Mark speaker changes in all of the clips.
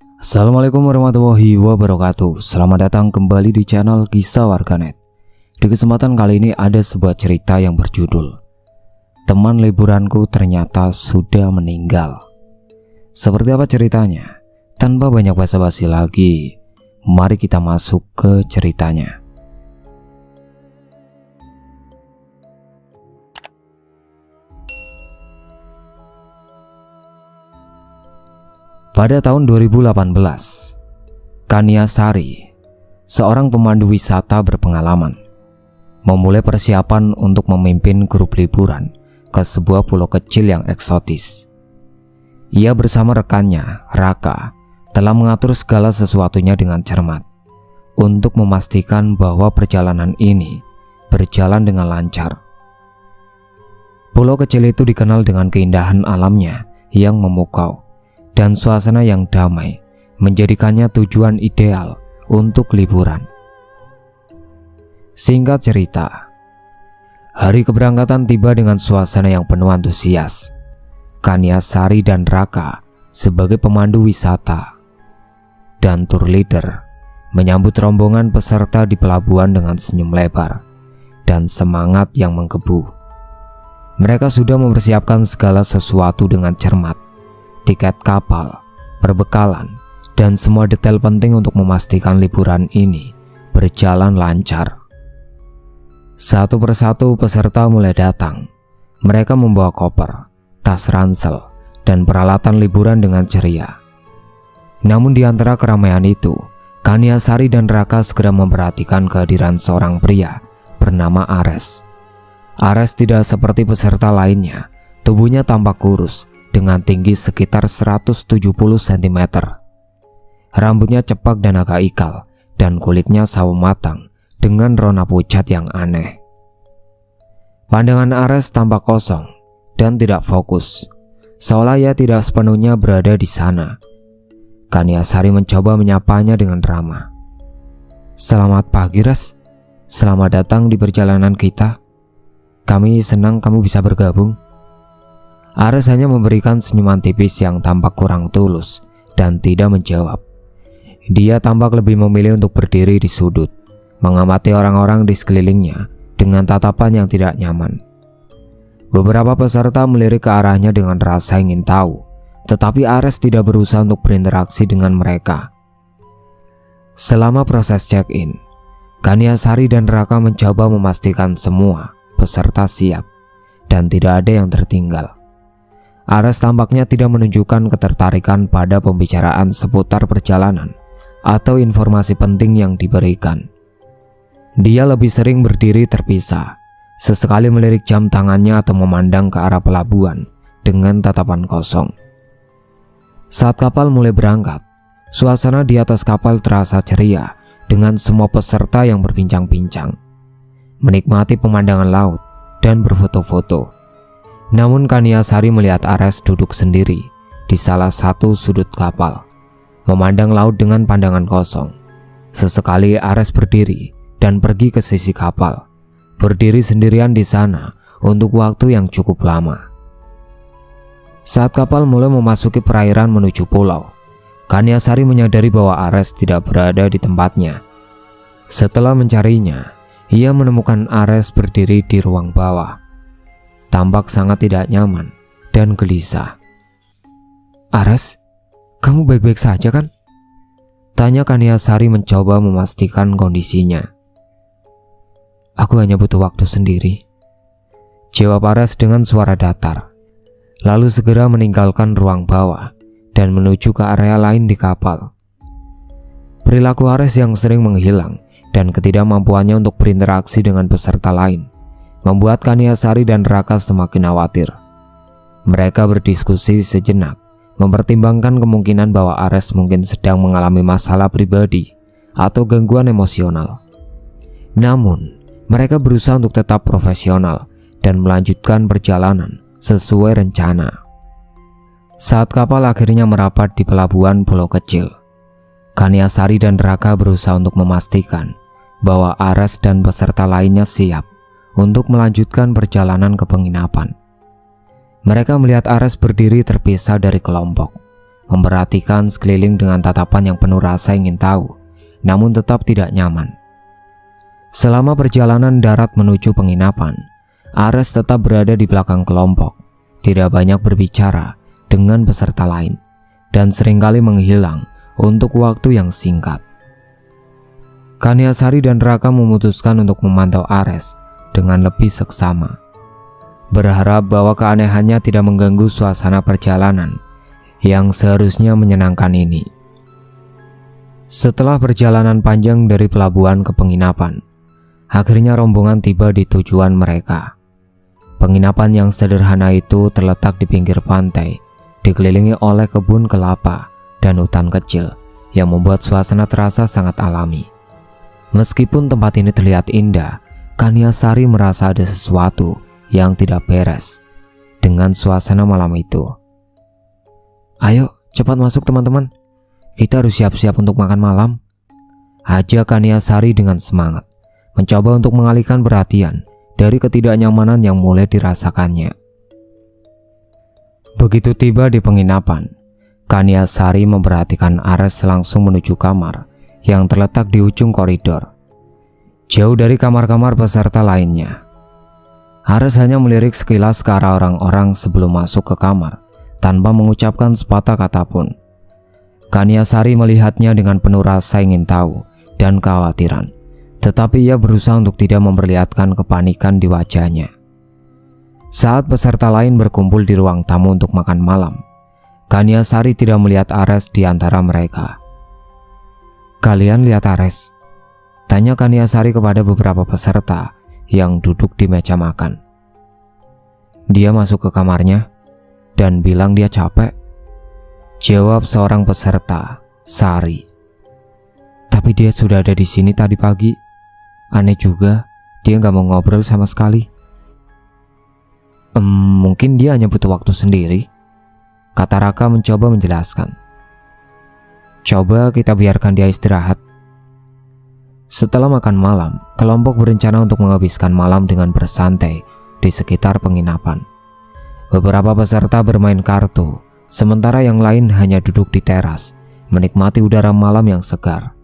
Speaker 1: Assalamualaikum warahmatullahi wabarakatuh. Selamat datang kembali di channel Kisah Warganet. Di kesempatan kali ini ada sebuah cerita yang berjudul Teman Liburanku Ternyata Sudah Meninggal. Seperti apa ceritanya? Tanpa banyak basa-basi lagi, mari kita masuk ke ceritanya. Pada tahun 2018, Kania Sari, seorang pemandu wisata berpengalaman, memulai persiapan untuk memimpin grup liburan ke sebuah pulau kecil yang eksotis. Ia bersama rekannya, Raka, telah mengatur segala sesuatunya dengan cermat untuk memastikan bahwa perjalanan ini berjalan dengan lancar. Pulau kecil itu dikenal dengan keindahan alamnya yang memukau dan suasana yang damai, menjadikannya tujuan ideal untuk liburan. Singkat cerita, hari keberangkatan tiba dengan suasana yang penuh antusias. Kania Sari dan Raka sebagai pemandu wisata dan tour leader menyambut rombongan peserta di pelabuhan dengan senyum lebar dan semangat yang menggebu. Mereka sudah mempersiapkan segala sesuatu dengan cermat, tiket kapal, perbekalan, dan semua detail penting untuk memastikan liburan ini berjalan lancar. Satu persatu peserta mulai datang. Mereka membawa koper, tas ransel, dan peralatan liburan dengan ceria. Namun di antara keramaian itu, Kania Sari dan Raka segera memperhatikan kehadiran seorang pria bernama Ares. Ares tidak seperti peserta lainnya, tubuhnya tampak kurus dengan tinggi sekitar 170 cm. Rambutnya cepak dan agak ikal, dan kulitnya sawo matang dengan rona pucat yang aneh. Pandangan Ares tampak kosong dan tidak fokus, seolah ia tidak sepenuhnya berada di sana. Kania Sari mencoba menyapanya dengan ramah. "Selamat pagi, Res. Selamat datang di perjalanan kita. Kami senang kamu bisa bergabung." Ares hanya memberikan senyuman tipis yang tampak kurang tulus dan tidak menjawab. Dia tampak lebih memilih untuk berdiri di sudut, mengamati orang-orang di sekelilingnya dengan tatapan yang tidak nyaman. Beberapa peserta melirik ke arahnya dengan rasa ingin tahu, tetapi Ares tidak berusaha untuk berinteraksi dengan mereka. Selama proses check-in, Kania Sari dan Raka mencoba memastikan semua peserta siap dan tidak ada yang tertinggal. Ares tampaknya tidak menunjukkan ketertarikan pada pembicaraan seputar perjalanan atau informasi penting yang diberikan. Dia lebih sering berdiri terpisah, sesekali melirik jam tangannya atau memandang ke arah pelabuhan dengan tatapan kosong. Saat kapal mulai berangkat, suasana di atas kapal terasa ceria dengan semua peserta yang berbincang-bincang, menikmati pemandangan laut dan berfoto-foto. Namun Kania Sari melihat Ares duduk sendiri di salah satu sudut kapal, memandang laut dengan pandangan kosong. Sesekali Ares berdiri dan pergi ke sisi kapal, berdiri sendirian di sana untuk waktu yang cukup lama. Saat kapal mulai memasuki perairan menuju pulau, Kania Sari menyadari bahwa Ares tidak berada di tempatnya. Setelah mencarinya, ia menemukan Ares berdiri di ruang bawah. Tampak sangat tidak nyaman dan gelisah. "Ares, kamu baik-baik saja kan?" tanya Kania Sari mencoba memastikan kondisinya. "Aku hanya butuh waktu sendiri," jawab Ares dengan suara datar, lalu segera meninggalkan ruang bawah dan menuju ke area lain di kapal. Perilaku Ares yang sering menghilang dan ketidakmampuannya untuk berinteraksi dengan peserta lain membuat Kania Sari dan Raka semakin khawatir. Mereka berdiskusi sejenak, mempertimbangkan kemungkinan bahwa Ares mungkin sedang mengalami masalah pribadi atau gangguan emosional. Namun, mereka berusaha untuk tetap profesional dan melanjutkan perjalanan sesuai rencana. Saat kapal akhirnya merapat di pelabuhan pulau kecil, Kania Sari dan Raka berusaha untuk memastikan bahwa Ares dan peserta lainnya siap untuk melanjutkan perjalanan ke penginapan. Mereka melihat Ares berdiri terpisah dari kelompok, memperhatikan sekeliling dengan tatapan yang penuh rasa ingin tahu, namun tetap tidak nyaman. Selama perjalanan darat menuju penginapan, Ares tetap berada di belakang kelompok, tidak banyak berbicara dengan peserta lain, dan seringkali menghilang untuk waktu yang singkat. Kanyasari dan Raka memutuskan untuk memantau Ares dengan lebih seksama, berharap bahwa keanehannya tidak mengganggu suasana perjalanan yang seharusnya menyenangkan ini. Setelah perjalanan panjang dari pelabuhan ke penginapan, akhirnya rombongan tiba di tujuan mereka. Penginapan yang sederhana itu terletak di pinggir pantai, dikelilingi oleh kebun kelapa dan hutan kecil yang membuat suasana terasa sangat alami. Meskipun tempat ini terlihat indah, Kanyasari merasa ada sesuatu yang tidak beres dengan suasana malam itu. "Ayo, cepat masuk teman-teman. Kita harus siap-siap untuk makan malam," ajak Kanyasari dengan semangat, mencoba untuk mengalihkan perhatian dari ketidaknyamanan yang mulai dirasakannya. Begitu tiba di penginapan, Kanyasari memperhatikan Ares langsung menuju kamar yang terletak di ujung koridor, jauh dari kamar-kamar peserta lainnya. Ares hanya melirik sekilas ke arah orang-orang sebelum masuk ke kamar, tanpa mengucapkan sepatah kata pun. Kanyasari melihatnya dengan penuh rasa ingin tahu dan kekhawatiran, tetapi ia berusaha untuk tidak memperlihatkan kepanikan di wajahnya. Saat peserta lain berkumpul di ruang tamu untuk makan malam, Kanyasari tidak melihat Ares di antara mereka. "Kalian lihat Ares?" tanya Kanyasari kepada beberapa peserta yang duduk di meja makan. "Dia masuk ke kamarnya dan bilang dia capek," jawab seorang peserta, Sari. "Tapi dia sudah ada di sini tadi pagi. Aneh juga, dia nggak mau ngobrol sama sekali." Mungkin dia hanya butuh waktu sendiri," kata Raka mencoba menjelaskan. "Coba kita biarkan dia istirahat." Setelah makan malam, kelompok berencana untuk menghabiskan malam dengan bersantai di sekitar penginapan. Beberapa peserta bermain kartu, sementara yang lain hanya duduk di teras, menikmati udara malam yang segar.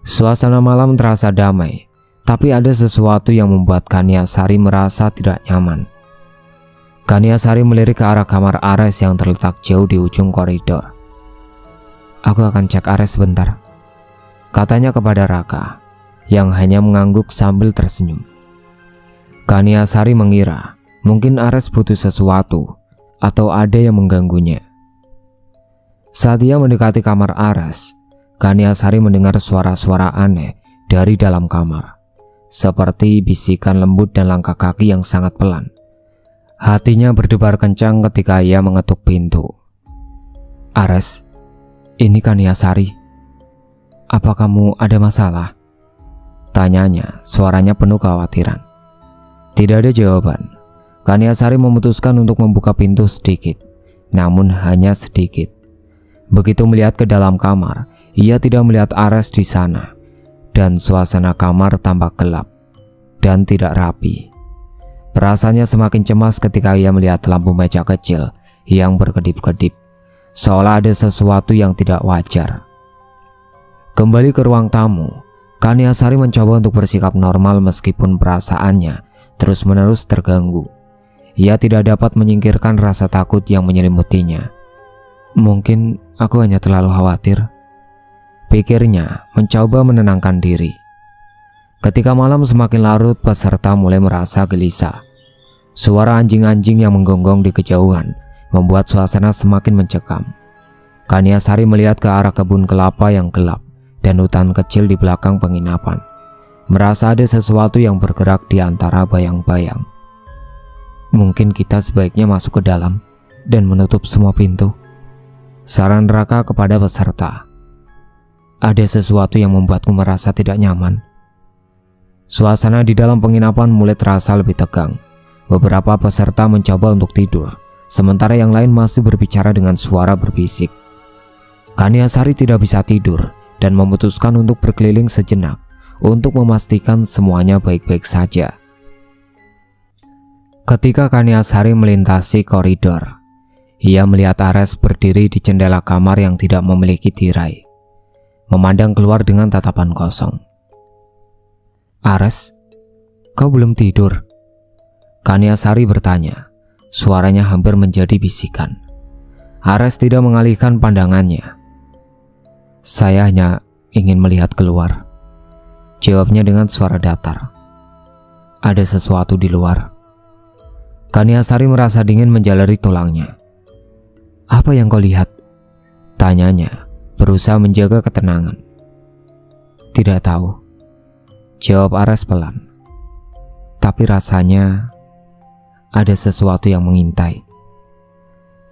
Speaker 1: Suasana malam terasa damai, tapi ada sesuatu yang membuat Kanyasari merasa tidak nyaman. Kanyasari melirik ke arah kamar Ares yang terletak jauh di ujung koridor. "Aku akan cek Ares sebentar," katanya kepada Raka, yang hanya mengangguk sambil tersenyum. Kanyasari mengira mungkin Ares butuh sesuatu atau ada yang mengganggunya. Saat ia mendekati kamar Ares, Kanyasari mendengar suara-suara aneh dari dalam kamar, seperti bisikan lembut dan langkah kaki yang sangat pelan. Hatinya berdebar kencang ketika ia mengetuk pintu. "Ares, ini Kanyasari. Apa kamu ada masalah?" tanyanya, suaranya penuh kekhawatiran. Tidak ada jawaban. Kanyasari memutuskan untuk membuka pintu sedikit, namun hanya sedikit. Begitu melihat ke dalam kamar, ia tidak melihat Ares di sana, dan suasana kamar tampak gelap dan tidak rapi. Perasaannya semakin cemas ketika ia melihat lampu meja kecil yang berkedip-kedip, seolah ada sesuatu yang tidak wajar. Kembali ke ruang tamu, Kanyasari mencoba untuk bersikap normal meskipun perasaannya terus-menerus terganggu. Ia tidak dapat menyingkirkan rasa takut yang menyelimutinya. "Mungkin aku hanya terlalu khawatir," pikirnya mencoba menenangkan diri. Ketika malam semakin larut, peserta mulai merasa gelisah. Suara anjing-anjing yang menggonggong di kejauhan membuat suasana semakin mencekam. Kanyasari melihat ke arah kebun kelapa yang gelap dan hutan kecil di belakang penginapan, merasa ada sesuatu yang bergerak di antara bayang-bayang. "Mungkin kita sebaiknya masuk ke dalam dan menutup semua pintu," saran Raka kepada peserta. "Ada sesuatu yang membuatku merasa tidak nyaman." Suasana di dalam penginapan mulai terasa lebih tegang. Beberapa peserta mencoba untuk tidur, sementara yang lain masih berbicara dengan suara berbisik. Kanyasari tidak bisa tidur dan memutuskan untuk berkeliling sejenak untuk memastikan semuanya baik-baik saja. Ketika Kanyasari melintasi koridor, ia melihat Ares berdiri di jendela kamar yang tidak memiliki tirai, memandang keluar dengan tatapan kosong. "Ares, kau belum tidur?" Kaniasari bertanya, suaranya hampir menjadi bisikan. Ares tidak mengalihkan pandangannya. "Saya hanya ingin melihat keluar," jawabnya dengan suara datar. "Ada sesuatu di luar." Kaniasari merasa dingin menjalari tulangnya. "Apa yang kau lihat?" tanyanya, berusaha menjaga ketenangan. "Tidak tahu," jawab Ares pelan. "Tapi rasanya ada sesuatu yang mengintai."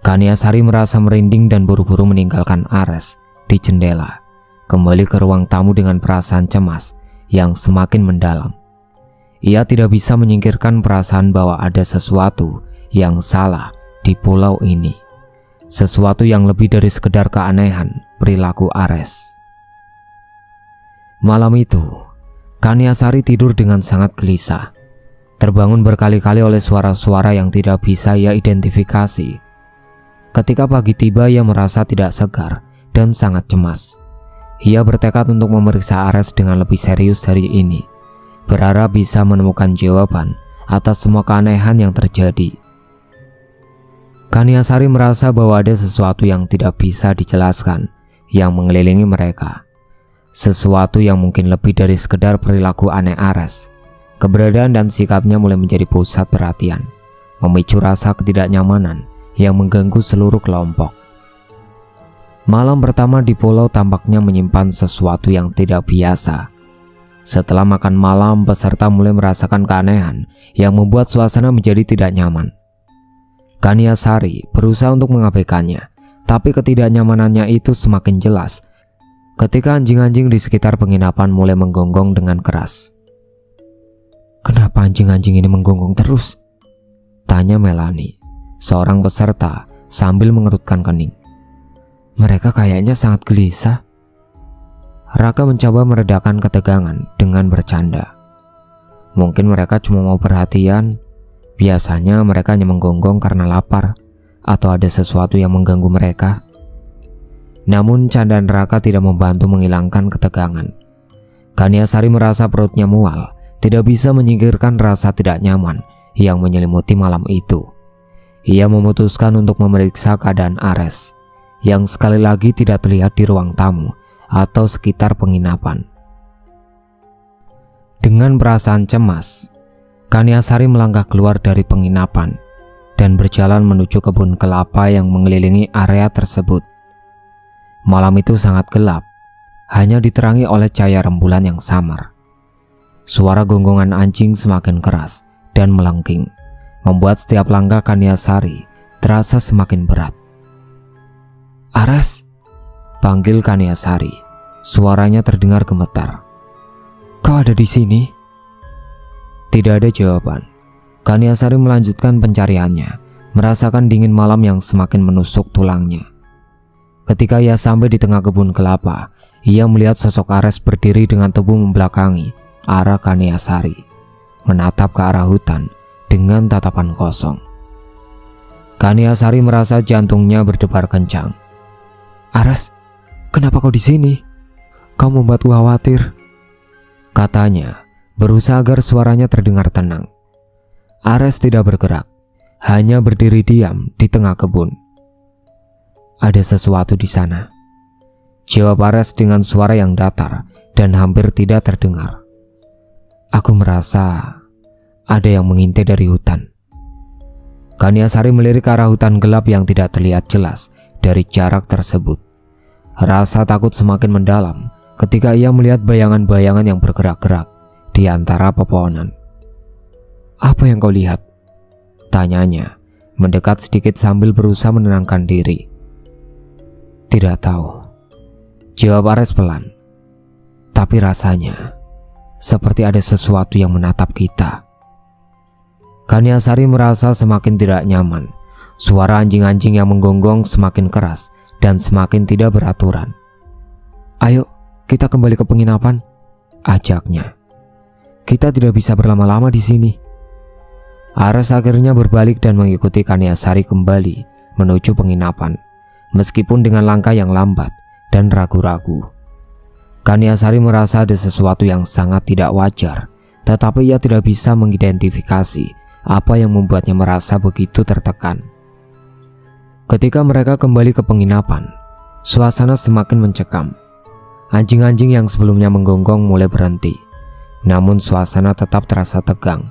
Speaker 1: Kaniasari merasa merinding dan buru-buru meninggalkan Ares di jendela, kembali ke ruang tamu dengan perasaan cemas yang semakin mendalam. Ia tidak bisa menyingkirkan perasaan bahwa ada sesuatu yang salah di pulau ini. Sesuatu yang lebih dari sekedar keanehan perilaku Ares. Malam itu, Kaniasari tidur dengan sangat gelisah. Terbangun berkali-kali oleh suara-suara yang tidak bisa ia identifikasi. Ketika pagi tiba, ia merasa tidak segar dan sangat cemas. Ia bertekad untuk memeriksa Ares dengan lebih serius hari ini, berharap bisa menemukan jawaban atas semua keanehan yang terjadi. Kaniasari merasa bahwa ada sesuatu yang tidak bisa dijelaskan yang mengelilingi mereka. Sesuatu yang mungkin lebih dari sekedar perilaku aneh Ares. Keberadaan dan sikapnya mulai menjadi pusat perhatian, memicu rasa ketidaknyamanan yang mengganggu seluruh kelompok. Malam pertama di pulau tampaknya menyimpan sesuatu yang tidak biasa. Setelah makan malam, peserta mulai merasakan keanehan yang membuat suasana menjadi tidak nyaman. Kaniasari berusaha untuk mengabaikannya, tapi ketidaknyamanannya itu semakin jelas ketika anjing-anjing di sekitar penginapan mulai menggonggong dengan keras. "Kenapa anjing-anjing ini menggonggong terus?" tanya Melanie, seorang peserta, sambil mengerutkan kening. "Mereka kayaknya sangat gelisah." Raka mencoba meredakan ketegangan dengan bercanda. "Mungkin mereka cuma mau perhatian. Biasanya mereka hanya menggonggong karena lapar atau ada sesuatu yang mengganggu mereka." Namun candaan Raka tidak membantu menghilangkan ketegangan. Kaniasari merasa perutnya mual, tidak bisa menyingkirkan rasa tidak nyaman yang menyelimuti malam itu. Ia memutuskan untuk memeriksa keadaan Ares, yang sekali lagi tidak terlihat di ruang tamu atau sekitar penginapan. Dengan perasaan cemas, Kaniasari melangkah keluar dari penginapan dan berjalan menuju kebun kelapa yang mengelilingi area tersebut. Malam itu sangat gelap, hanya diterangi oleh cahaya rembulan yang samar. Suara gonggongan anjing semakin keras dan melengking, membuat setiap langkah Kaniasari terasa semakin berat. "Ares!" panggil Kaniasari. Suaranya terdengar gemetar. "Kau ada di sini?" Tidak ada jawaban. Kaniasari melanjutkan pencariannya, merasakan dingin malam yang semakin menusuk tulangnya. Ketika ia sampai di tengah kebun kelapa, ia melihat sosok Ares berdiri dengan tubuh membelakangi arah Kaniasari, menatap ke arah hutan dengan tatapan kosong. Kaniasari merasa jantungnya berdebar kencang. "Ares, kenapa kau di sini? Kau membuatku khawatir," katanya, berusaha agar suaranya terdengar tenang. Ares tidak bergerak, hanya berdiri diam di tengah kebun. "Ada sesuatu di sana," jawab Ares dengan suara yang datar dan hampir tidak terdengar. "Aku merasa ada yang mengintai dari hutan." Kaniasari melirik ke arah hutan gelap yang tidak terlihat jelas dari jarak tersebut. Rasa takut semakin mendalam ketika ia melihat bayangan-bayangan yang bergerak-gerak di antara pepohonan. "Apa yang kau lihat?" tanyanya, mendekat sedikit sambil berusaha menenangkan diri. "Tidak tahu," jawab Ares pelan. "Tapi rasanya seperti ada sesuatu yang menatap kita." Kaniasari merasa semakin tidak nyaman. Suara anjing-anjing yang menggonggong semakin keras dan semakin tidak beraturan. "Ayo, kita kembali ke penginapan," ajaknya. "Kita tidak bisa berlama-lama di sini." Ares akhirnya berbalik dan mengikuti Kaniasari kembali menuju penginapan, meskipun dengan langkah yang lambat dan ragu-ragu. Kaniasari merasa ada sesuatu yang sangat tidak wajar, tetapi ia tidak bisa mengidentifikasi apa yang membuatnya merasa begitu tertekan. Ketika mereka kembali ke penginapan, suasana semakin mencekam. Anjing-anjing yang sebelumnya menggonggong mulai berhenti, namun suasana tetap terasa tegang.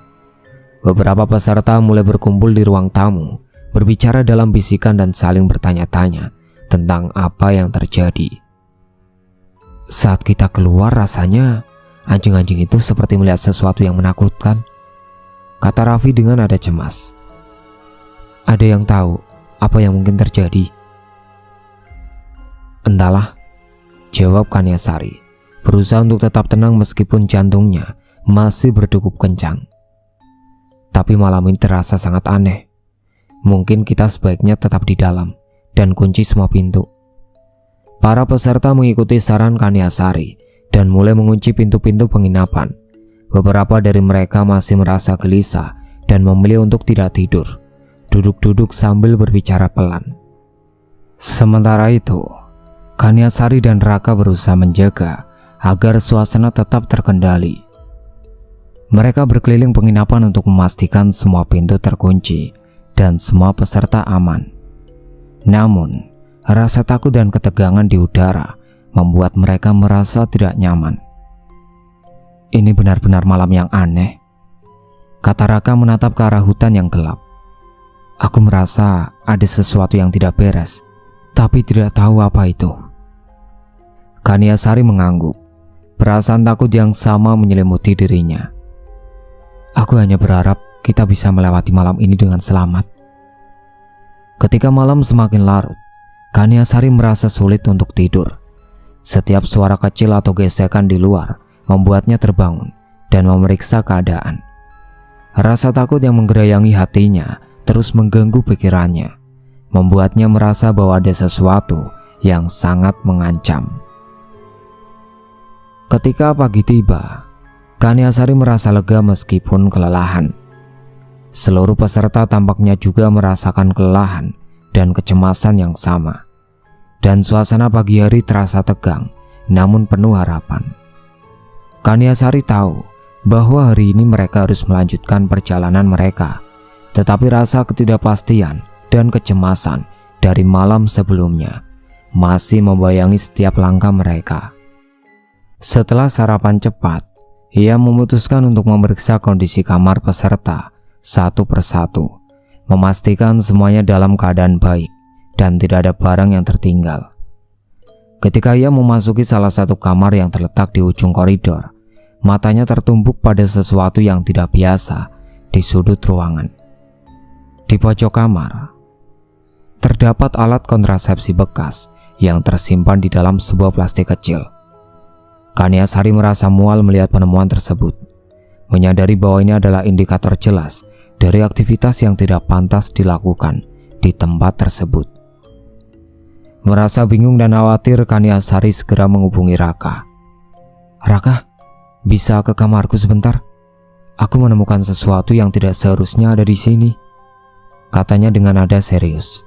Speaker 1: Beberapa peserta mulai berkumpul di ruang tamu, berbicara dalam bisikan dan saling bertanya-tanya tentang apa yang terjadi. Saat kita keluar, rasanya anjing-anjing itu seperti melihat sesuatu yang menakutkan, kata Raffi dengan nada cemas. Ada yang tahu apa yang mungkin terjadi? Entahlah, jawab Kaniasari, berusaha untuk tetap tenang meskipun jantungnya masih berdegup kencang. Tapi malam ini terasa sangat aneh. Mungkin kita sebaiknya tetap di dalam dan kunci semua pintu. Para peserta mengikuti saran Kaniasari dan mulai mengunci pintu-pintu penginapan. Beberapa dari mereka masih merasa gelisah dan memilih untuk tidak tidur, duduk-duduk sambil berbicara pelan. Sementara itu, Kaniasari dan Raka berusaha menjaga agar suasana tetap terkendali. Mereka berkeliling penginapan untuk memastikan semua pintu terkunci dan semua peserta aman. Namun, rasa takut dan ketegangan di udara membuat mereka merasa tidak nyaman. Ini benar-benar malam yang aneh, kata Raka menatap ke arah hutan yang gelap. Aku merasa ada sesuatu yang tidak beres, tapi tidak tahu apa itu. Kaniasari mengangguk. Perasaan takut yang sama menyelimuti dirinya. Aku hanya berharap kita bisa melewati malam ini dengan selamat. Ketika malam semakin larut, Kaniasari merasa sulit untuk tidur. Setiap suara kecil atau gesekan di luar membuatnya terbangun dan memeriksa keadaan. Rasa takut yang menggerayangi hatinya terus mengganggu pikirannya, membuatnya merasa bahwa ada sesuatu yang sangat mengancam. Ketika pagi tiba, Kaniasari merasa lega meskipun kelelahan. Seluruh peserta tampaknya juga merasakan kelelahan dan kecemasan yang sama. Dan suasana pagi hari terasa tegang, namun penuh harapan. Kaniasari tahu bahwa hari ini mereka harus melanjutkan perjalanan mereka, tetapi rasa ketidakpastian dan kecemasan dari malam sebelumnya masih membayangi setiap langkah mereka. Setelah sarapan cepat, ia memutuskan untuk memeriksa kondisi kamar peserta satu persatu, memastikan semuanya dalam keadaan baik dan tidak ada barang yang tertinggal. Ketika ia memasuki salah satu kamar yang terletak di ujung koridor, matanya tertumbuk pada sesuatu yang tidak biasa di sudut ruangan. Di pojok kamar, terdapat alat kontrasepsi bekas yang tersimpan di dalam sebuah plastik kecil. Kaniasari merasa mual melihat penemuan tersebut, menyadari bahwa ini adalah indikator jelas dari aktivitas yang tidak pantas dilakukan di tempat tersebut. Merasa bingung dan khawatir, Kaniasari segera menghubungi Raka. Raka, bisa ke kamarku sebentar? Aku menemukan sesuatu yang tidak seharusnya ada di sini, katanya dengan nada serius.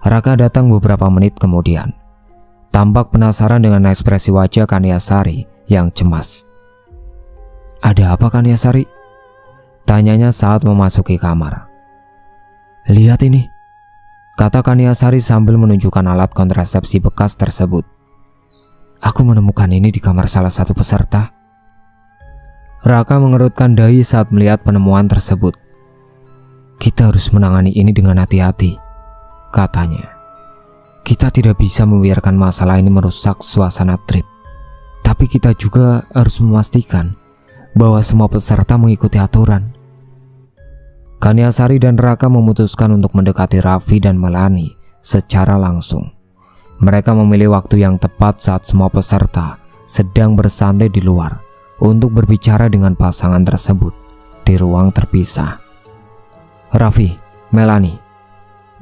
Speaker 1: Raka datang beberapa menit kemudian. Tampak penasaran dengan ekspresi wajah Kaniasari yang cemas. Ada apa, Kaniasari? Tanyanya saat memasuki kamar. Lihat ini, kata Kaniasari sambil menunjukkan alat kontrasepsi bekas tersebut. Aku menemukan ini di kamar salah satu peserta. Raka mengerutkan dahi saat melihat penemuan tersebut. Kita harus menangani ini dengan hati-hati, katanya. Kita tidak bisa membiarkan masalah ini merusak suasana trip, tapi kita juga harus memastikan bahwa semua peserta mengikuti aturan. Kaniasari dan Raka memutuskan untuk mendekati Raffi dan Melani secara langsung. Mereka memilih waktu yang tepat saat semua peserta sedang bersantai di luar untuk berbicara dengan pasangan tersebut di ruang terpisah. Raffi, Melani,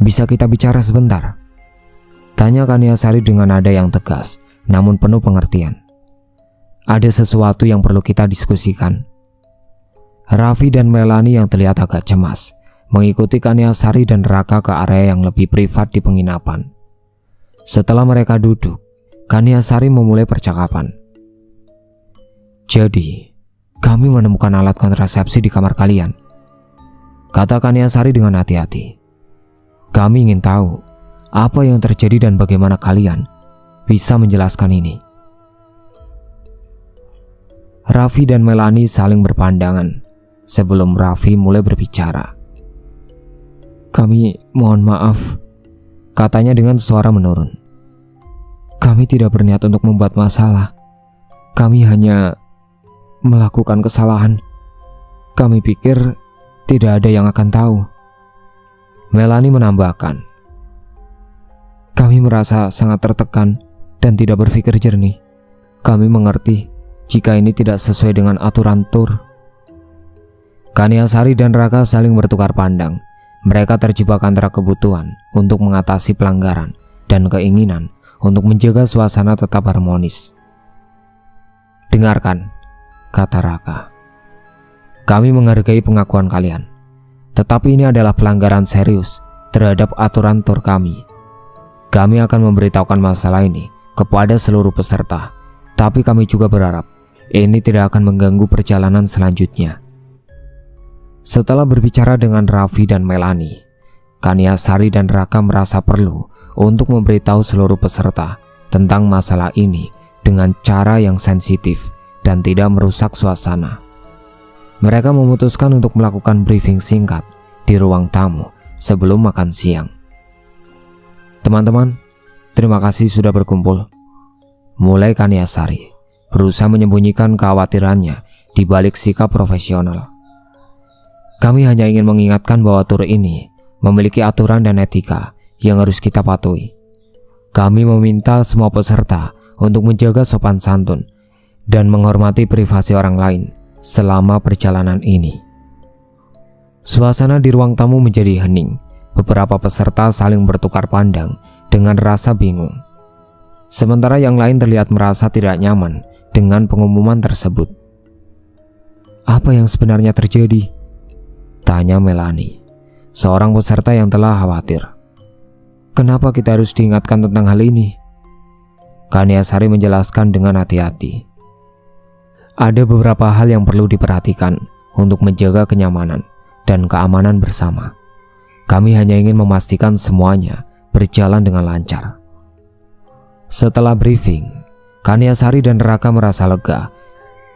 Speaker 1: bisa kita bicara sebentar? Tanya Kaniasari dengan nada yang tegas namun penuh pengertian. Ada sesuatu yang perlu kita diskusikan. Raffi dan Melani yang terlihat agak cemas mengikuti Kaniasari dan Raka ke area yang lebih privat di penginapan. Setelah mereka duduk, Kaniasari memulai percakapan. "Jadi, kami menemukan alat kontrasepsi di kamar kalian," kata Kaniasari dengan hati-hati. "Kami ingin tahu apa yang terjadi dan bagaimana kalian bisa menjelaskan ini." Raffi dan Melanie saling berpandangan sebelum Raffi mulai berbicara. "Kami mohon maaf," katanya dengan suara menurun. "Kami tidak berniat untuk membuat masalah. Kami hanya melakukan kesalahan. Kami pikir tidak ada yang akan tahu." Melanie menambahkan, "Kami merasa sangat tertekan dan tidak berpikir jernih. Kami mengerti jika ini tidak sesuai dengan aturan tur." Kaniasari dan Raka saling bertukar pandang. Mereka terjebak antara kebutuhan untuk mengatasi pelanggaran dan keinginan untuk menjaga suasana tetap harmonis. "Dengarkan," kata Raka. "Kami menghargai pengakuan kalian, tetapi ini adalah pelanggaran serius terhadap aturan tur kami. Kami akan memberitahukan masalah ini kepada seluruh peserta, tapi kami juga berharap ini tidak akan mengganggu perjalanan selanjutnya." Setelah berbicara dengan Raffi dan Melanie, Kaniasari dan Raka merasa perlu untuk memberitahu seluruh peserta tentang masalah ini dengan cara yang sensitif dan tidak merusak suasana. Mereka memutuskan untuk melakukan briefing singkat di ruang tamu sebelum makan siang. "Teman-teman, terima kasih sudah berkumpul," mulai Kaniasari, berusaha menyembunyikan kekhawatirannya di balik sikap profesional. "Kami hanya ingin mengingatkan bahwa tur ini memiliki aturan dan etika yang harus kita patuhi. Kami meminta semua peserta untuk menjaga sopan santun dan menghormati privasi orang lain selama perjalanan ini." Suasana di ruang tamu menjadi hening. Beberapa peserta saling bertukar pandang dengan rasa bingung. Sementara yang lain terlihat merasa tidak nyaman dengan pengumuman tersebut. "Apa yang sebenarnya terjadi?" tanya Melanie, seorang peserta yang telah khawatir. "Kenapa kita harus diingatkan tentang hal ini?" Kaniasari menjelaskan dengan hati-hati. "Ada beberapa hal yang perlu diperhatikan untuk menjaga kenyamanan dan keamanan bersama. Kami hanya ingin memastikan semuanya berjalan dengan lancar." Setelah briefing, Kaniasari dan Raka merasa lega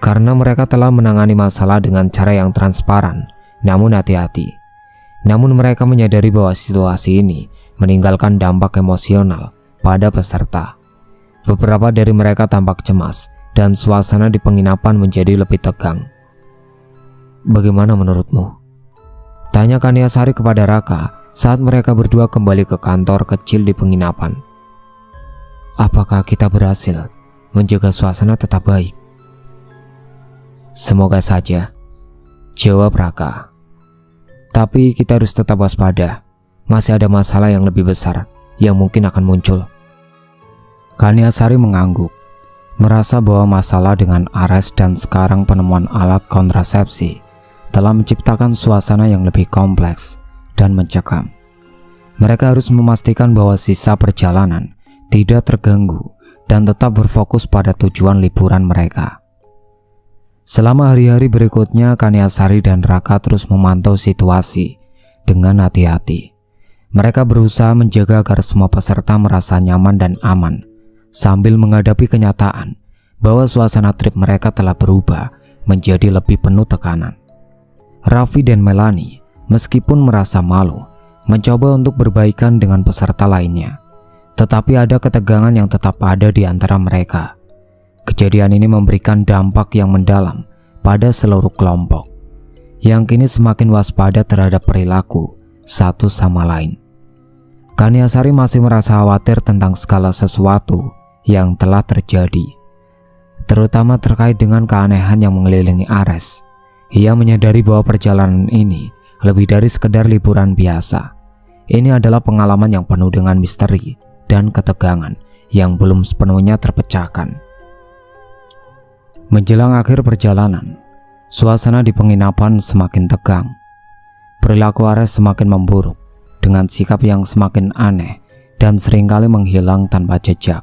Speaker 1: karena mereka telah menangani masalah dengan cara yang transparan namun hati-hati. Namun mereka menyadari bahwa situasi ini meninggalkan dampak emosional pada peserta. Beberapa dari mereka tampak cemas dan suasana di penginapan menjadi lebih tegang. "Bagaimana menurutmu?" tanya Kaniasari kepada Raka saat mereka berdua kembali ke kantor kecil di penginapan. "Apakah kita berhasil menjaga suasana tetap baik?" "Semoga saja," jawab Raka. "Tapi kita harus tetap waspada. Masih ada masalah yang lebih besar yang mungkin akan muncul." Kaniasari mengangguk, merasa bahwa masalah dengan Ares dan sekarang penemuan alat kontrasepsi telah menciptakan suasana yang lebih kompleks dan mencekam. Mereka harus memastikan bahwa sisa perjalanan tidak terganggu dan tetap berfokus pada tujuan liburan mereka. Selama hari-hari berikutnya, Kaniasari dan Raka terus memantau situasi dengan hati-hati. Mereka berusaha menjaga agar semua peserta merasa nyaman dan aman, sambil menghadapi kenyataan bahwa suasana trip mereka telah berubah menjadi lebih penuh tekanan. Raffi dan Melanie, meskipun merasa malu, mencoba untuk berbaikan dengan peserta lainnya. Tetapi ada ketegangan yang tetap ada di antara mereka. Kejadian ini memberikan dampak yang mendalam pada seluruh kelompok, yang kini semakin waspada terhadap perilaku satu sama lain. Kaniasari masih merasa khawatir tentang segala sesuatu yang telah terjadi, terutama terkait dengan keanehan yang mengelilingi Ares. Ia menyadari bahwa perjalanan ini lebih dari sekedar liburan biasa. Ini adalah pengalaman yang penuh dengan misteri dan ketegangan yang belum sepenuhnya terpecahkan. Menjelang akhir perjalanan, suasana di penginapan semakin tegang. Perilaku Ares semakin memburuk, dengan sikap yang semakin aneh dan seringkali menghilang tanpa jejak.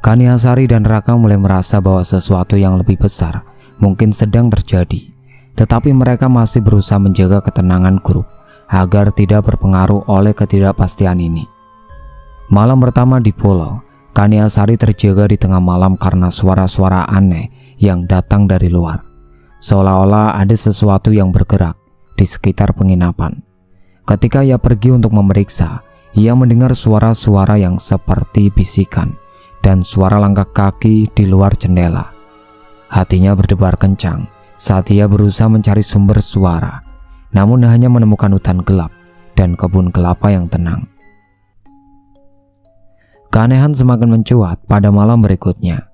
Speaker 1: Kaniasari dan Raka mulai merasa bahwa sesuatu yang lebih besar mungkin sedang terjadi, tetapi mereka masih berusaha menjaga ketenangan grup agar tidak berpengaruh oleh ketidakpastian ini. Malam pertama di pulau, Kaniasari terjaga di tengah malam karena suara-suara aneh yang datang dari luar, seolah-olah ada sesuatu yang bergerak di sekitar penginapan. Ketika ia pergi untuk memeriksa, ia mendengar suara-suara yang seperti bisikan dan suara langkah kaki di luar jendela. Hatinya berdebar kencang saat ia berusaha mencari sumber suara, namun hanya menemukan hutan gelap dan kebun kelapa yang tenang. Keanehan semakin mencuat pada malam berikutnya.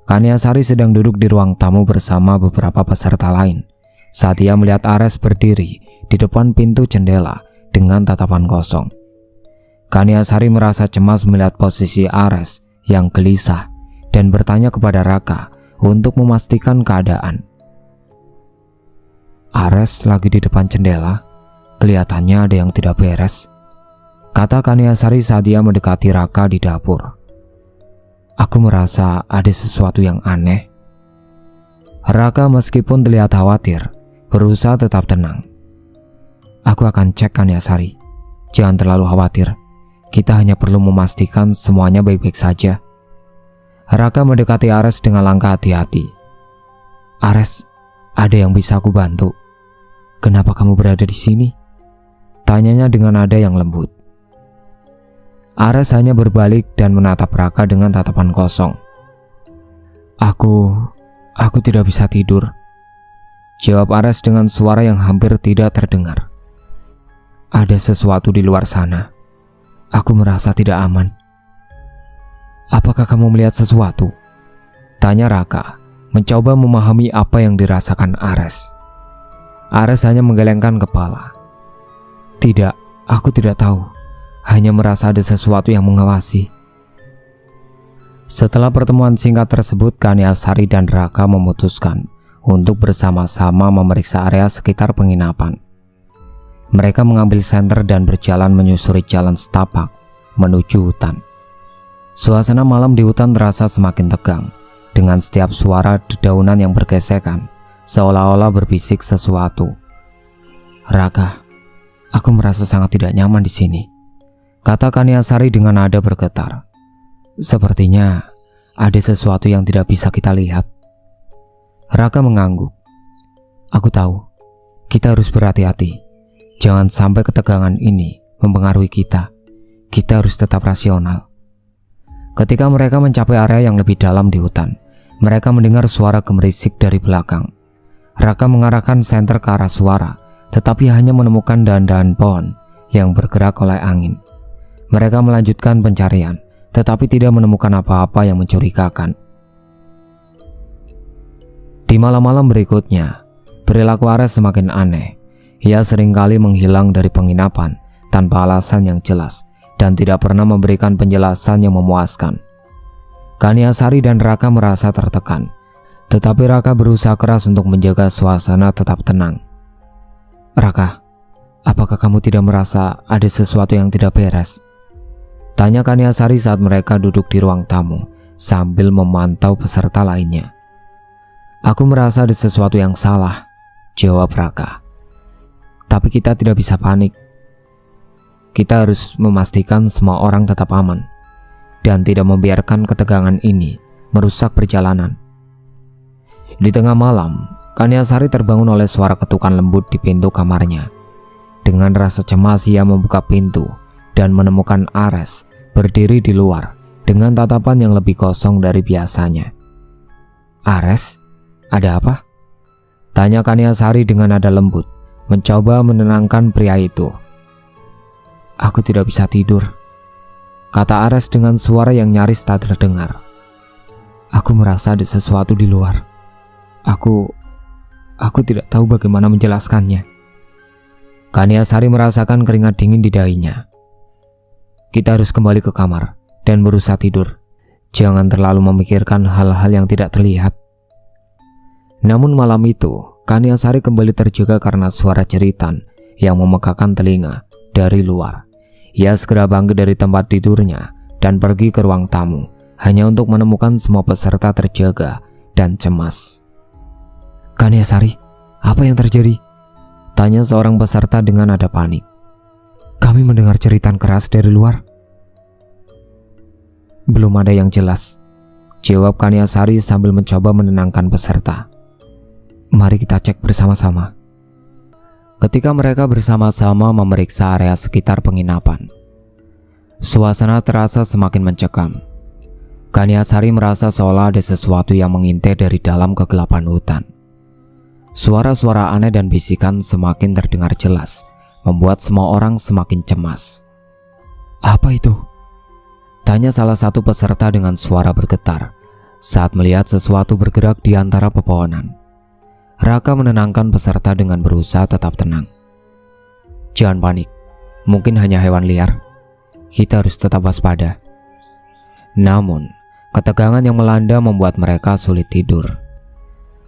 Speaker 1: Kaniasari sedang duduk di ruang tamu bersama beberapa peserta lain saat ia melihat Ares berdiri di depan pintu jendela dengan tatapan kosong. Kaniasari merasa cemas melihat posisi Ares yang gelisah dan bertanya kepada Raka untuk memastikan keadaan. Ares lagi di depan jendela, kelihatannya ada yang tidak beres, kata Kaniasari saat ia mendekati Raka di dapur. Aku merasa ada sesuatu yang aneh. Raka meskipun terlihat khawatir, berusaha tetap tenang. Aku akan cek Kaniasari, jangan terlalu khawatir. Kita hanya perlu memastikan semuanya baik-baik saja. Raka mendekati Ares dengan langkah hati-hati. Ares, ada yang bisa aku bantu? Kenapa kamu berada di sini? Tanyanya dengan nada yang lembut. Ares hanya berbalik dan menatap Raka dengan tatapan kosong. Aku tidak bisa tidur, jawab Ares dengan suara yang hampir tidak terdengar. Ada sesuatu di luar sana. Aku merasa tidak aman. Apakah kamu melihat sesuatu? Tanya Raka, mencoba memahami apa yang dirasakan Ares. Ares hanya menggelengkan kepala. Tidak, aku tidak tahu. Hanya merasa ada sesuatu yang mengawasi. Setelah pertemuan singkat tersebut, Kaniasari dan Raka memutuskan untuk bersama-sama memeriksa area sekitar penginapan. Mereka mengambil senter dan berjalan menyusuri jalan setapak menuju hutan. Suasana malam di hutan terasa semakin tegang, dengan setiap suara dedaunan yang bergesekan, seolah-olah berbisik sesuatu. Raka, aku merasa sangat tidak nyaman di sini, kata Kaniasari dengan nada bergetar. Sepertinya ada sesuatu yang tidak bisa kita lihat. Raka mengangguk. Aku tahu, kita harus berhati-hati. Jangan sampai ketegangan ini mempengaruhi kita. Kita harus tetap rasional. Ketika mereka mencapai area yang lebih dalam di hutan, mereka mendengar suara gemerisik dari belakang. Raka mengarahkan senter ke arah suara, tetapi hanya menemukan dahan-dahan pohon yang bergerak oleh angin. Mereka melanjutkan pencarian, tetapi tidak menemukan apa-apa yang mencurigakan. Di malam-malam berikutnya, perilaku Ares semakin aneh. Ia seringkali menghilang dari penginapan tanpa alasan yang jelas dan tidak pernah memberikan penjelasan yang memuaskan. Kaniasari dan Raka merasa tertekan, tetapi Raka berusaha keras untuk menjaga suasana tetap tenang. Raka, apakah kamu tidak merasa ada sesuatu yang tidak beres? Tanya Kaniasari saat mereka duduk di ruang tamu sambil memantau peserta lainnya. Aku merasa ada sesuatu yang salah, jawab Raka. Tapi kita tidak bisa panik. Kita harus memastikan semua orang tetap aman dan tidak membiarkan ketegangan ini merusak perjalanan. Di tengah malam, Kaniasari terbangun oleh suara ketukan lembut di pintu kamarnya. Dengan rasa cemas ia membuka pintu dan menemukan Ares berdiri di luar dengan tatapan yang lebih kosong dari biasanya. Ares, ada apa? Tanya Kaniasari dengan nada lembut, mencoba menenangkan pria itu. Aku tidak bisa tidur, kata Ares dengan suara yang nyaris tak terdengar. Aku merasa ada sesuatu di luar. Aku tidak tahu bagaimana menjelaskannya. Kaniasari merasakan keringat dingin di dahinya. Kita harus kembali ke kamar dan berusaha tidur. Jangan terlalu memikirkan hal-hal yang tidak terlihat. Namun malam itu, Kaniasari kembali terjaga karena suara jeritan yang memegahkan telinga dari luar. Ia segera bangkit dari tempat tidurnya dan pergi ke ruang tamu hanya untuk menemukan semua peserta terjaga dan cemas. "Kaniasari, apa yang terjadi?" tanya seorang peserta dengan nada panik. "Kami mendengar jeritan keras dari luar." "Belum ada yang jelas," jawab Kaniasari sambil mencoba menenangkan peserta. "Mari kita cek bersama-sama." Ketika mereka bersama-sama memeriksa area sekitar penginapan, suasana terasa semakin mencekam. Kaniasari merasa seolah ada sesuatu yang mengintai dari dalam kegelapan hutan. Suara-suara aneh dan bisikan semakin terdengar jelas, membuat semua orang semakin cemas. "Apa itu?" tanya salah satu peserta dengan suara bergetar saat melihat sesuatu bergerak di antara pepohonan. Raka menenangkan peserta dengan berusaha tetap tenang. "Jangan panik, mungkin hanya hewan liar. Kita harus tetap waspada." Namun, ketegangan yang melanda membuat mereka sulit tidur.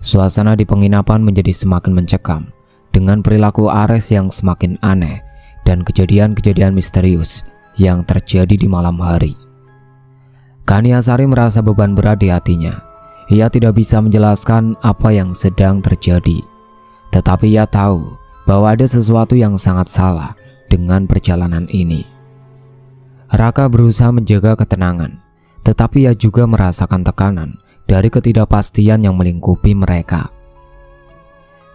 Speaker 1: Suasana di penginapan menjadi semakin mencekam dengan perilaku Ares yang semakin aneh dan kejadian-kejadian misterius yang terjadi di malam hari. Kaniasari merasa beban berat di hatinya. Ia tidak bisa menjelaskan apa yang sedang terjadi, tetapi ia tahu bahwa ada sesuatu yang sangat salah dengan perjalanan ini. Raka berusaha menjaga ketenangan, tetapi ia juga merasakan tekanan dari ketidakpastian yang melingkupi mereka.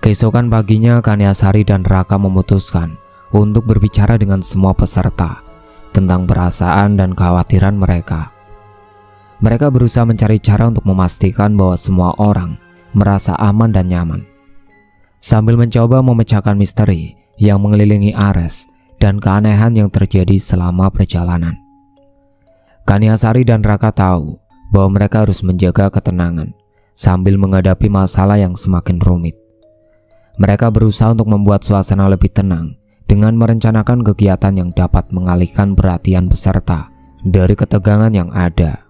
Speaker 1: Keesokan paginya, Kaniasari dan Raka memutuskan untuk berbicara dengan semua peserta tentang perasaan dan kekhawatiran mereka. Mereka berusaha mencari cara untuk memastikan bahwa semua orang merasa aman dan nyaman, sambil mencoba memecahkan misteri yang mengelilingi Ares dan keanehan yang terjadi selama perjalanan. Kaniasari dan Raka tahu bahwa mereka harus menjaga ketenangan sambil menghadapi masalah yang semakin rumit. Mereka berusaha untuk membuat suasana lebih tenang dengan merencanakan kegiatan yang dapat mengalihkan perhatian peserta dari ketegangan yang ada.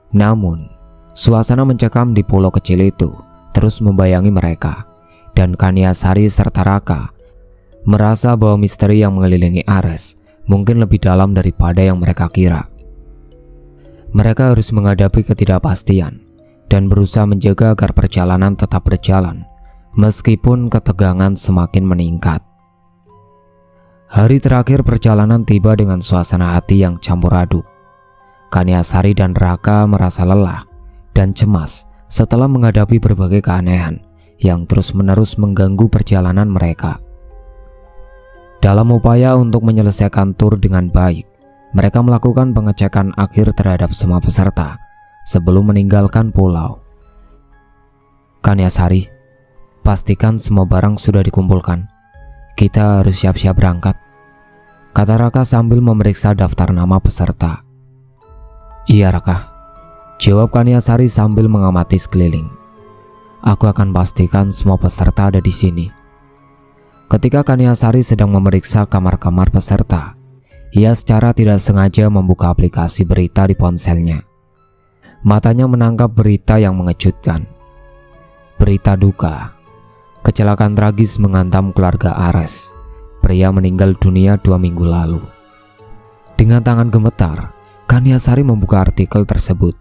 Speaker 1: Namun, suasana mencekam di pulau kecil itu terus membayangi mereka, dan Kaniasari serta Raka merasa bahwa misteri yang mengelilingi Ares mungkin lebih dalam daripada yang mereka kira. Mereka harus menghadapi ketidakpastian dan berusaha menjaga agar perjalanan tetap berjalan meskipun ketegangan semakin meningkat. Hari terakhir perjalanan tiba dengan suasana hati yang campur aduk. Kaniasari dan Raka merasa lelah dan cemas setelah menghadapi berbagai keanehan yang terus-menerus mengganggu perjalanan mereka. Dalam upaya untuk menyelesaikan tur dengan baik, mereka melakukan pengecekan akhir terhadap semua peserta sebelum meninggalkan pulau. "Kaniasari, pastikan semua barang sudah dikumpulkan. Kita harus siap-siap berangkat," kata Raka sambil memeriksa daftar nama peserta. "Iya Raka," jawab Kaniasari sambil mengamati sekeliling. "Aku akan pastikan semua peserta ada di sini." Ketika Kaniasari sedang memeriksa kamar-kamar peserta, ia secara tidak sengaja membuka aplikasi berita di ponselnya. Matanya menangkap berita yang mengejutkan. Berita duka. Kecelakaan tragis menghantam keluarga Ares. Pria meninggal dunia 2 minggu lalu. Dengan tangan gemetar, Kaniasari membuka artikel tersebut.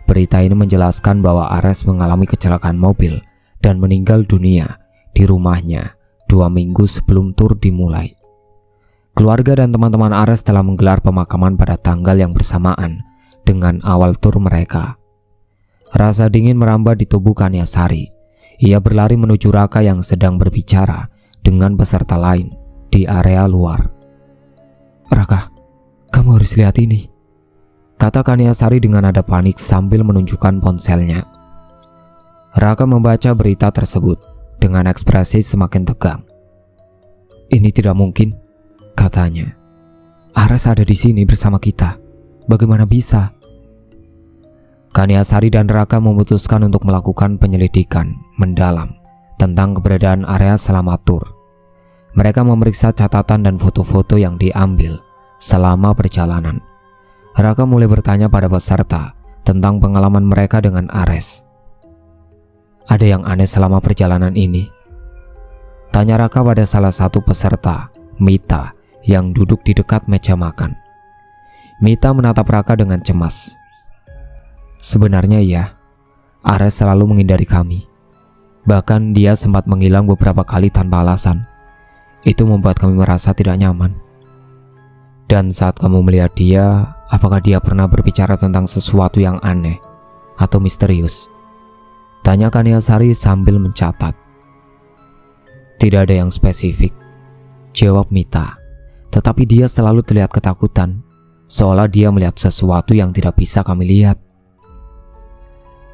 Speaker 1: Berita ini menjelaskan bahwa Ares mengalami kecelakaan mobil dan meninggal dunia di rumahnya 2 minggu sebelum tur dimulai. Keluarga dan teman-teman Ares telah menggelar pemakaman pada tanggal yang bersamaan dengan awal tur mereka. Rasa dingin merambah di tubuh Kaniasari. Ia berlari menuju Raka yang sedang berbicara dengan peserta lain di area luar. "Raka, kamu harus lihat ini," kata Kaniasari dengan nada panik sambil menunjukkan ponselnya. Raka membaca berita tersebut dengan ekspresi semakin tegang. "Ini tidak mungkin," katanya. "Ares ada di sini bersama kita. Bagaimana bisa?" Kaniasari dan Raka memutuskan untuk melakukan penyelidikan mendalam tentang keberadaan area selama tur. Mereka memeriksa catatan dan foto-foto yang diambil selama perjalanan. Raka mulai bertanya pada peserta tentang pengalaman mereka dengan Ares. "Ada yang aneh selama perjalanan ini?" Tanya Raka pada salah satu peserta, Mita, yang duduk di dekat meja makan. Mita menatap Raka dengan cemas. Sebenarnya iya, Ares selalu menghindari kami. Bahkan dia sempat menghilang beberapa kali tanpa alasan. Itu membuat kami merasa tidak nyaman. Dan saat kamu melihat dia, apakah dia pernah berbicara tentang sesuatu yang aneh atau misterius? Tanya Kaniasari sambil mencatat. Tidak ada yang spesifik, jawab Mita. Tetapi dia selalu terlihat ketakutan, seolah dia melihat sesuatu yang tidak bisa kami lihat.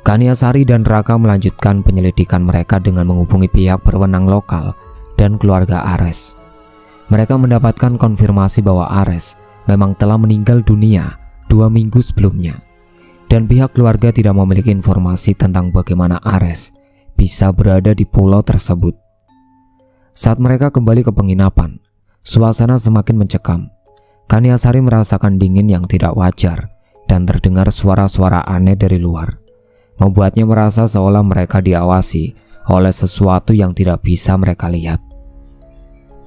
Speaker 1: Kaniasari dan Raka melanjutkan penyelidikan mereka dengan menghubungi pihak berwenang lokal dan keluarga Ares. Mereka mendapatkan konfirmasi bahwa Ares memang telah meninggal dunia 2 minggu sebelumnya, dan pihak keluarga tidak memiliki informasi tentang bagaimana Ares bisa berada di pulau tersebut. Saat mereka kembali ke penginapan, suasana semakin mencekam. Kaniasari merasakan dingin yang tidak wajar dan terdengar suara-suara aneh dari luar, membuatnya merasa seolah mereka diawasi oleh sesuatu yang tidak bisa mereka lihat.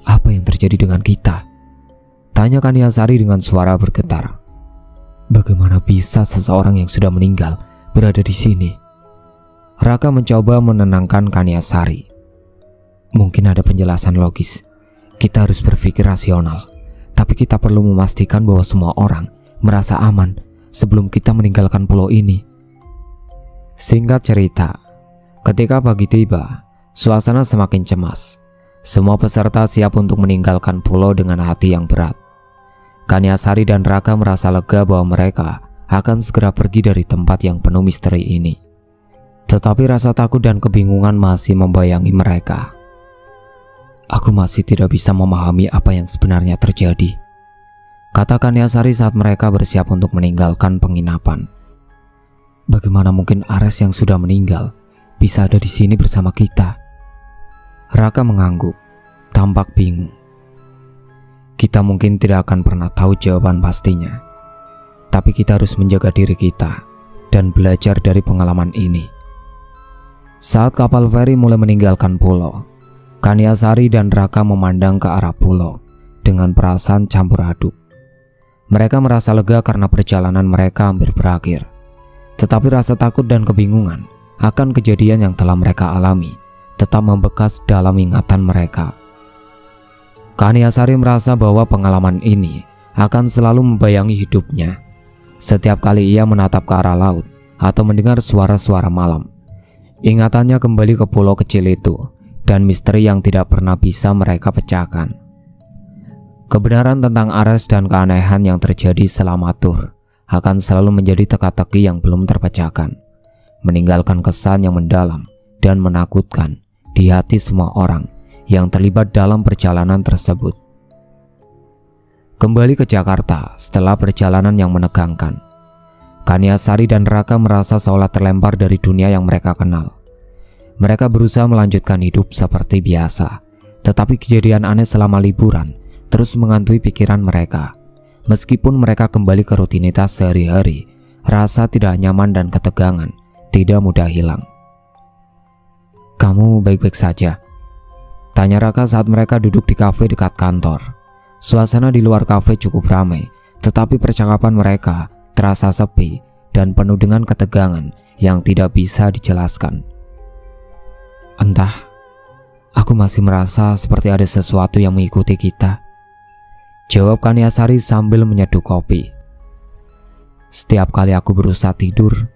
Speaker 1: Apa yang terjadi dengan kita? Tanya Kaniasari dengan suara bergetar. Bagaimana bisa seseorang yang sudah meninggal berada di sini? Raka mencoba menenangkan Kaniasari. Mungkin ada penjelasan logis. Kita harus berpikir rasional. Tapi kita perlu memastikan bahwa semua orang merasa aman sebelum kita meninggalkan pulau ini. Singkat cerita, ketika pagi tiba, suasana semakin cemas. Semua peserta siap untuk meninggalkan pulau dengan hati yang berat. Kaniasari dan Raka merasa lega bahwa mereka akan segera pergi dari tempat yang penuh misteri ini. Tetapi rasa takut dan kebingungan masih membayangi mereka. Aku masih tidak bisa memahami apa yang sebenarnya terjadi, kata Kaniasari saat mereka bersiap untuk meninggalkan penginapan. Bagaimana mungkin Ares yang sudah meninggal bisa ada di sini bersama kita? Raka mengangguk, tampak bingung. Kita mungkin tidak akan pernah tahu jawaban pastinya, tapi kita harus menjaga diri kita dan belajar dari pengalaman ini. Saat kapal feri mulai meninggalkan pulau, Kaniasari dan Raka memandang ke arah pulau dengan perasaan campur aduk. Mereka merasa lega karena perjalanan mereka hampir berakhir. Tetapi rasa takut dan kebingungan akan kejadian yang telah mereka alami tetap membekas dalam ingatan mereka. Kaniasari merasa bahwa pengalaman ini akan selalu membayangi hidupnya. Setiap kali ia menatap ke arah laut atau mendengar suara-suara malam, ingatannya kembali ke pulau kecil itu dan misteri yang tidak pernah bisa mereka pecahkan. Kebenaran tentang Ares dan keanehan yang terjadi selama tur akan selalu menjadi teka-teki yang belum terpecahkan, meninggalkan kesan yang mendalam dan menakutkan di hati semua orang yang terlibat dalam perjalanan tersebut. Kembali ke Jakarta setelah perjalanan yang menegangkan, Kaniasari dan Raka merasa seolah terlempar dari dunia yang mereka kenal. Mereka berusaha melanjutkan hidup seperti biasa, tetapi kejadian aneh selama liburan terus menghantui pikiran mereka. Meskipun mereka kembali ke rutinitas sehari-hari, rasa tidak nyaman dan ketegangan tidak mudah hilang. Kamu baik-baik saja? Tanya Raka saat mereka duduk di kafe dekat kantor. Suasana di luar kafe cukup ramai, tetapi percakapan mereka terasa sepi dan penuh dengan ketegangan yang tidak bisa dijelaskan. Entah, aku masih merasa seperti ada sesuatu yang mengikuti kita, jawab Kaniasari sambil menyeduh kopi. Setiap kali aku berusaha tidur,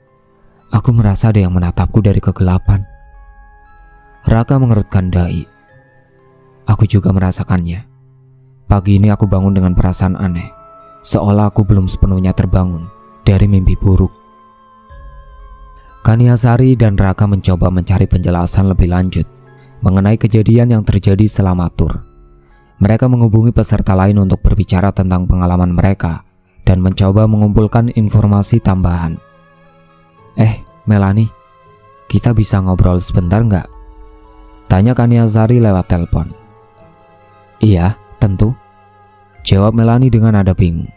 Speaker 1: aku merasa ada yang menatapku dari kegelapan. Raka mengerutkan dahi. Aku juga merasakannya. Pagi ini aku bangun dengan perasaan aneh, seolah aku belum sepenuhnya terbangun dari mimpi buruk. Kaniasari dan Raka mencoba mencari penjelasan lebih lanjut mengenai kejadian yang terjadi selama tur. Mereka menghubungi peserta lain untuk berbicara tentang pengalaman mereka dan mencoba mengumpulkan informasi tambahan. Melani, kita bisa ngobrol sebentar nggak? Tanya Kaniasari lewat telepon. Iya, tentu, jawab Melani dengan nada bingung.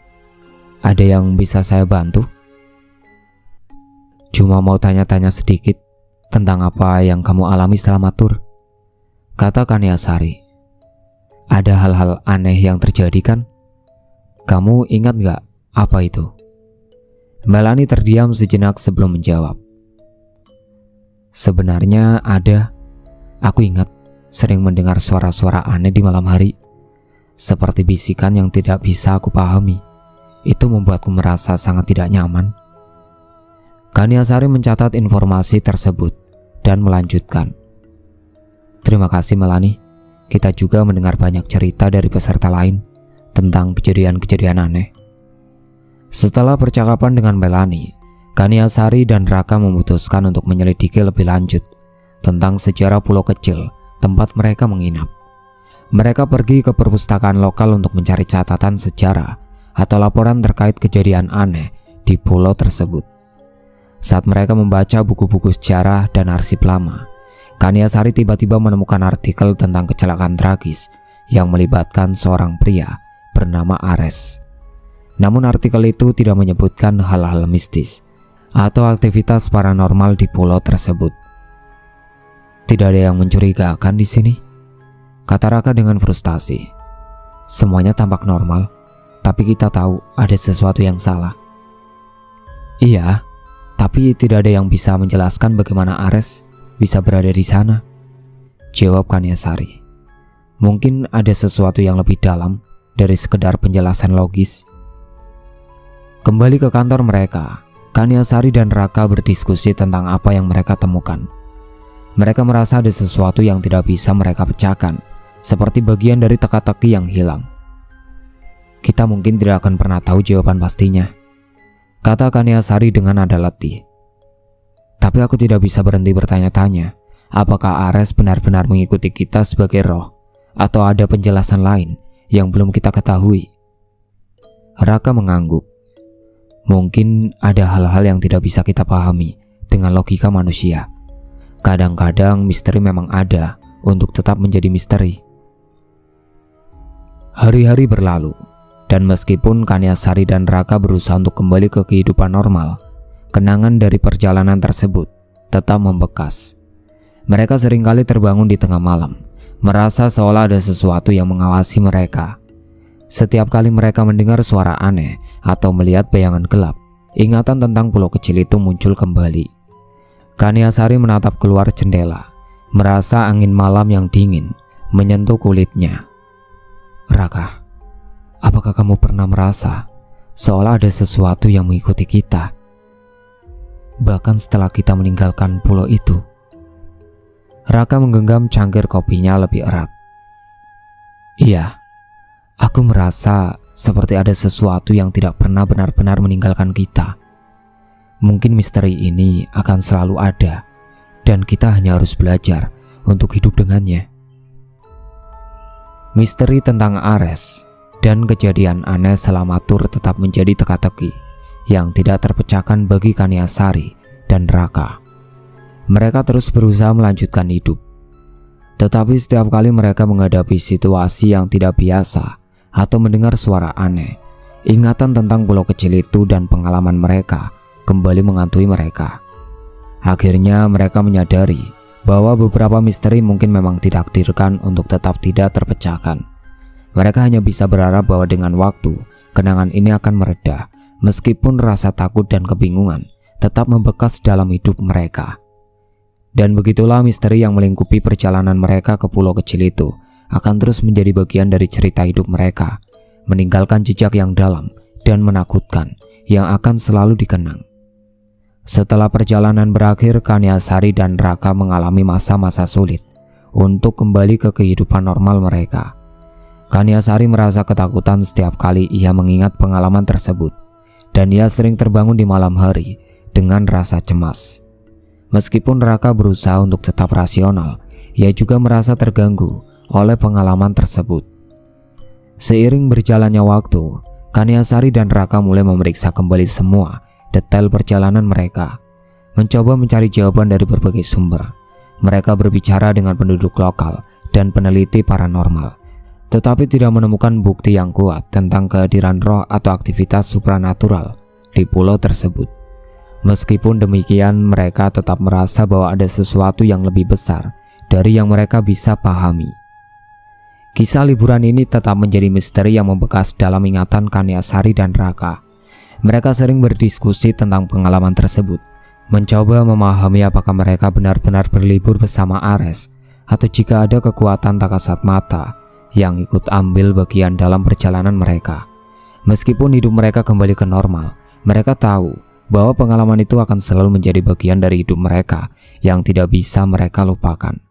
Speaker 1: Ada yang bisa saya bantu? Cuma mau tanya-tanya sedikit tentang apa yang kamu alami selama tur. kata Kanyasari. Ada hal-hal aneh yang terjadi kan? Kamu ingat gak apa itu? Melanie terdiam sejenak sebelum menjawab. Sebenarnya ada. Aku ingat sering mendengar suara-suara aneh di malam hari. Seperti bisikan yang tidak bisa aku pahami. Itu membuatku merasa sangat tidak nyaman. Kanyasari mencatat informasi tersebut dan melanjutkan. Terima kasih Melanie. Kita juga mendengar banyak cerita dari peserta lain tentang kejadian-kejadian aneh. Setelah percakapan dengan Melanie, Kanyasari dan Raka memutuskan untuk menyelidiki lebih lanjut tentang sejarah pulau kecil tempat mereka menginap. Mereka pergi ke perpustakaan lokal untuk mencari catatan sejarah atau laporan terkait kejadian aneh di pulau tersebut. Saat mereka membaca buku-buku sejarah dan arsip lama, Kanyasari tiba-tiba menemukan artikel tentang kecelakaan tragis yang melibatkan seorang pria bernama Ares. Namun artikel itu tidak menyebutkan hal-hal mistis atau aktivitas paranormal di pulau tersebut. Tidak ada yang mencurigakan di sini, kata Raka dengan frustasi. Semuanya tampak normal, tapi kita tahu ada sesuatu yang salah. Iya, tapi tidak ada yang bisa menjelaskan bagaimana Ares bisa berada di sana, jawab Kanyasari. Mungkin ada sesuatu yang lebih dalam dari sekedar penjelasan logis. Kembali ke kantor mereka, Kanyasari dan Raka berdiskusi tentang apa yang mereka temukan. Mereka merasa ada sesuatu yang tidak bisa mereka pecahkan, seperti bagian dari teka-teki yang hilang. Kita mungkin tidak akan pernah tahu jawaban pastinya, kata Kanyasari dengan nada letih. Tapi aku tidak bisa berhenti bertanya-tanya, apakah Ares benar-benar mengikuti kita sebagai roh, atau ada penjelasan lain yang belum kita ketahui. Raka mengangguk. Mungkin ada hal-hal yang tidak bisa kita pahami dengan logika manusia. Kadang-kadang misteri memang ada untuk tetap menjadi misteri. Hari-hari berlalu, dan meskipun Kanyasari dan Raka berusaha untuk kembali ke kehidupan normal, kenangan dari perjalanan tersebut tetap membekas. Mereka seringkali terbangun di tengah malam, merasa seolah ada sesuatu yang mengawasi mereka. Setiap kali mereka mendengar suara aneh atau melihat bayangan gelap, ingatan tentang pulau kecil itu muncul kembali. Kanyasari menatap keluar jendela, merasa angin malam yang dingin menyentuh kulitnya. Raka, apakah kamu pernah merasa seolah ada sesuatu yang mengikuti kita? Bahkan setelah kita meninggalkan pulau itu. Raka menggenggam cangkir kopinya lebih erat. Iya, aku merasa seperti ada sesuatu yang tidak pernah benar-benar meninggalkan kita. Mungkin misteri ini akan selalu ada, dan kita hanya harus belajar untuk hidup dengannya. Misteri tentang Ares dan kejadian aneh selama tur tetap menjadi teka-teki yang tidak terpecahkan bagi Kanyasari dan Raka. Mereka terus berusaha melanjutkan hidup. Tetapi setiap kali mereka menghadapi situasi yang tidak biasa atau mendengar suara aneh, ingatan tentang pulau kecil itu dan pengalaman mereka kembali menghantui mereka. Akhirnya mereka menyadari bahwa beberapa misteri mungkin memang ditakdirkan untuk tetap tidak terpecahkan. Mereka hanya bisa berharap bahwa dengan waktu, kenangan ini akan mereda, meskipun rasa takut dan kebingungan tetap membekas dalam hidup mereka. Dan begitulah misteri yang melingkupi perjalanan mereka ke pulau kecil itu akan terus menjadi bagian dari cerita hidup mereka, meninggalkan jejak yang dalam dan menakutkan yang akan selalu dikenang. Setelah perjalanan berakhir, Kanyasari dan Raka mengalami masa-masa sulit untuk kembali ke kehidupan normal mereka. Kanyasari merasa ketakutan setiap kali ia mengingat pengalaman tersebut, dan ia sering terbangun di malam hari dengan rasa cemas. Meskipun Raka berusaha untuk tetap rasional, ia juga merasa terganggu oleh pengalaman tersebut. Seiring berjalannya waktu, Kanyasari dan Raka mulai memeriksa kembali semua detail perjalanan mereka, mencoba mencari jawaban dari berbagai sumber. Mereka berbicara dengan penduduk lokal dan peneliti paranormal, tetapi tidak menemukan bukti yang kuat tentang kehadiran roh atau aktivitas supranatural di pulau tersebut. Meskipun demikian, mereka tetap merasa bahwa ada sesuatu yang lebih besar dari yang mereka bisa pahami. Kisah liburan ini tetap menjadi misteri yang membekas dalam ingatan Kanyasari dan Raka. Mereka sering berdiskusi tentang pengalaman tersebut, mencoba memahami apakah mereka benar-benar berlibur bersama Ares, atau jika ada kekuatan tak kasat mata yang ikut ambil bagian dalam perjalanan mereka. Meskipun hidup mereka kembali ke normal, mereka tahu bahwa pengalaman itu akan selalu menjadi bagian dari hidup mereka yang tidak bisa mereka lupakan.